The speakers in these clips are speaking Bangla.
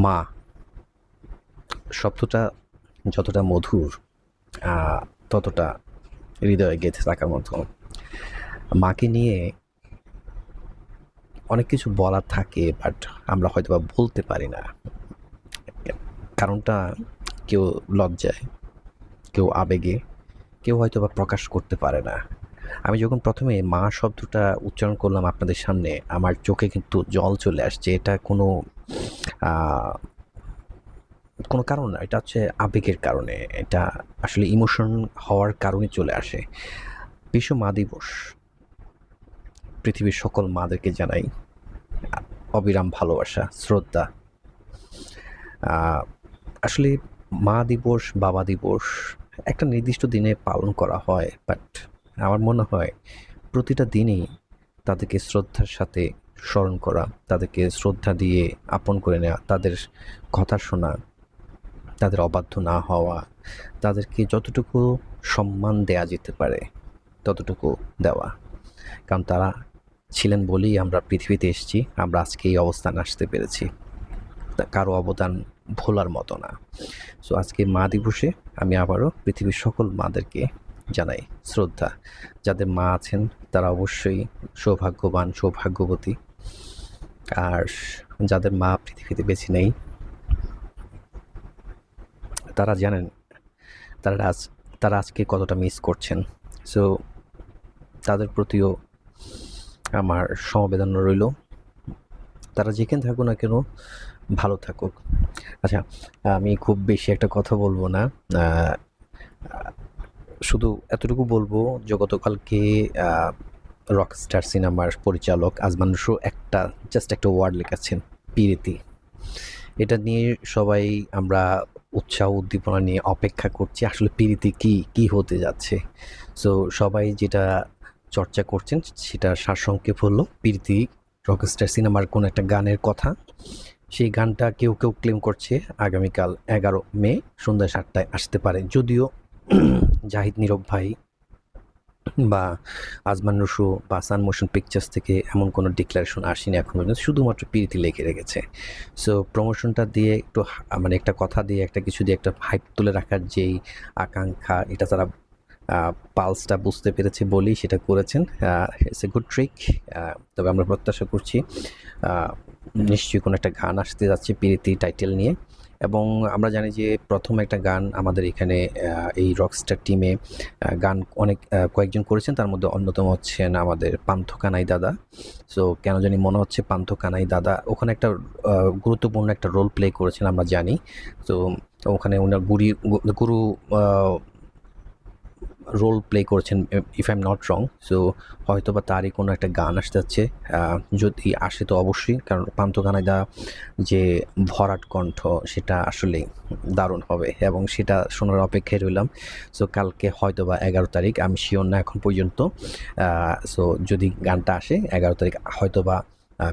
মা শব্দটা যতটা মধুর ততটা হৃদয়ে গেঁথে থাকার মতো। মাকে নিয়ে অনেক কিছু বলার থাকে, বাট আমরা হয়তোবা বলতে পারি না। কারণটা কেউ লজ্জায়, কেউ আবেগে, কেউ হয়তোবা প্রকাশ করতে পারে না। আমি যখন প্রথমে মা শব্দটা উচ্চারণ করলাম আপনাদের সামনে, আমার চোখে কিন্তু জল চলে আসছে। এটা আ কোনো কারণ না। এটা হচ্ছে আবেগের কারণে। এটা আসলে ইমোশন হওয়ার কারণে চলে আসে। বিশ্ব মা দিবস। পৃথিবীর সকল মাদেরকে জানাই অবিরাম ভালোবাসা, শ্রদ্ধা। আ আসলে মা দিবস, বাবা দিবস একটা নির্দিষ্ট দিনে পালন করা হয়। বাট আমার মনে হয় প্রতিটা দিনই তাদেরকে শ্রদ্ধার সাথে স্মরণ করা, তাদেরকে শ্রদ্ধা দিয়ে আপন করে নেওয়া, তাদের কথা শোনা, তাদের অবাধ্য না হওয়া, তাদেরকে যতটুকু সম্মান দেয়া যেতে পারে ততটুকু দেওয়া। কারণ তারা ছিলেন বলেই আমরা পৃথিবীতে এসেছি, আমরা আজকে এই অবস্থানে আসতে পেরেছি। কারো অবদান ভোলার মতো না। সো আজকে মা দিবসে আমি আবারও পৃথিবীর সকল মাদেরকে জানাই শ্রদ্ধা। যাদের মা আছেন তারা অবশ্যই সৌভাগ্যবান, সৌভাগ্যবতী। আর যাদের মা পৃথিবীতে বেঁচে নেই, তারা জানেন তারা তারা আজকে কতটা মিস করছেন। সো তাদের প্রতিও আমার সমবেদনা রইল। তারা যেখানে থাকুক না কেন, ভালো থাকুক। আচ্ছা, আমি খুব বেশি একটা কথা বলব না। আ শুধু এতটুকু বলবো যে গতকালকে আ রকস্টার সিনেমার পরিচালক আজমান রুশো জাস্ট একটা ওয়ার্ড লিখেছেন, পিরিতি। এটা নিয়ে সবাই আমরা উৎসাহ উদ্দীপনা নিয়ে অপেক্ষা করছি আসলে পিরিতি কি হতে যাচ্ছে। সো সবাই যেটা চর্চা করছেন সেটার সারসংক্ষেপ হলো পিরিতি রকস্টার সিনেমার কোনো একটা গানের কথা। সেই গানটা কেউ ক্লেম করছে আগামীকাল ১১ মে সন্ধ্যা ৭টায় আসতে পারে। যদিও জাহিদ নীরব ভাই বা আজমান রুশো বা সান মোশন পিকচার্স থেকে এমন কোনো ডিক্লারেশন আসেনি এখন পর্যন্ত, শুধুমাত্র পিরিতি লিখে রেখেছে। সো প্রমোশনটা দিয়ে একটু মানে একটা কথা দিয়ে একটা কিছু দিয়ে একটা হাইপ তুলে রাখার যেই আকাঙ্ক্ষা, এটা তারা পালসটা বুঝতে পেরেছে বলেই সেটা করেছেন। It's a good trick. তবে আমরা প্রত্যাশা করছি নিশ্চয়ই কোনো একটা গান আসতে যাচ্ছে পিরিতি টাইটেল নিয়ে। এবং আমরা জানি যে প্রথম একটা গান আমাদের এখানে এই রকস্টার টিমে গান কয়েকজন করেছেন। তার মধ্যে অন্যতম হচ্ছেন আমাদের পান্থ কানাই দাদা। সো কেন জানি মনে হচ্ছে পান্থ কানাই দাদা ওখানে একটা গুরুত্বপূর্ণ একটা রোল প্লে করেছেন আমরা জানি। তো ওখানে উনার গুরু আ রোল প্লে করেছেন if I am not wrong. So হয়তোবা তারই কোনো একটা গান আসতে যাচ্ছে। যদি আসে তো অবশ্যই, কারণ পান্থ কানাইদা যে ভরাট কণ্ঠ সেটা আসলেই দারুণ হবে এবং সেটা শোনার অপেক্ষায় রইলাম। সো কালকে হয়তোবা ১১ তারিখ, আমি শিওর না এখন পর্যন্ত। সো যদি গানটা আসে ১১ তারিখ হয়তোবা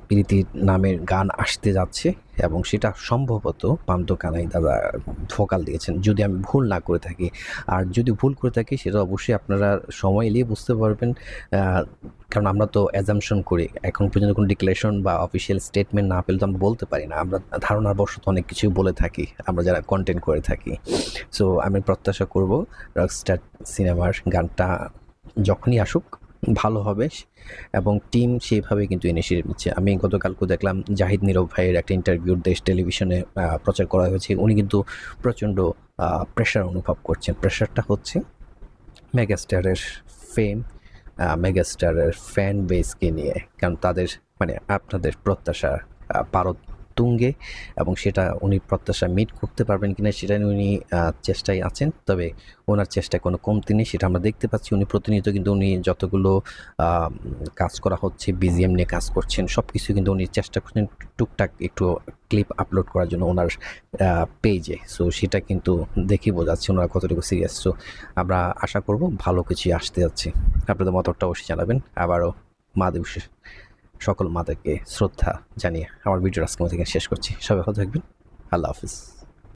প্রীতি নামের গান আসতে যাচ্ছে এবং সেটা সম্ভবত পান্থ কানাই দাদা ভোকাল দিয়েছেন, যদি আমি ভুল না করে থাকি। আর যদি ভুল করে থাকি সেটা অবশ্যই আপনারা সময় এলেই বুঝতে পারবেন। কারণ আমরা তো অ্যাজাম্পশন করি। এখন পর্যন্ত কোনো ডিক্লারেশন বা অফিসিয়াল স্টেটমেন্ট না পেলে তো আমরা বলতে পারি না। আমরা ধারণার বশত অনেক কিছুই বলে থাকি, আমরা যারা কনটেন্ট করে থাকি। সো আমি প্রত্যাশা করব রকস্টার সিনেমার গানটা যখনই আসুক ভালো হবে এবং টিম সেইভাবে কিন্তু ইনিশিয়েটিভ নিচ্ছে। আমি গতকালকেও দেখলাম জাহিদ নীরব ভাইয়ের একটা ইন্টারভিউ দেশ টেলিভিশনে প্রচার করা হয়েছে। উনি কিন্তু প্রচণ্ড প্রেশার অনুভব করছেন। প্রেশারটা হচ্ছে মেগাস্টারের ফেম, মেগাস্টারের ফ্যান বেসকে নিয়ে। কারণ তাদের মানে আপনাদের প্রত্যাশা পারদ তুঙ্গে এবং সেটা উনি প্রত্যাশা মিট করতে পারবেন কিনা সেটা নিয়ে উনি চেষ্টায় আছেন। তবে ওনার চেষ্টায় কোনো কমতি নেই, সেটা আমরা দেখতে পাচ্ছি। উনি প্রতিনিয়ত কিন্তু উনি যতগুলো কাজ করা হচ্ছে, বিজিএম নিয়ে কাজ করছেন, সব কিছু কিন্তু উনি চেষ্টা করছেন টুকটাক একটু ক্লিপ আপলোড করার জন্য ওনার পেজে। সো সেটা কিন্তু দেখেই বোঝা যাচ্ছে ওনারা কতটুকু সিরিয়াস। সো আমরা আশা করব ভালো কিছুই আসতে যাচ্ছে। আপনাদের মতামতটা অবশ্যই জানাবেন। আবারও মা দিবসে সকল মাদেরকে শ্রদ্ধা জানিয়ে আমার ভিডিওর আজকে এখানে শেষ করছি। সবাই ভালো থাকবেন। আল্লাহ হাফিজ।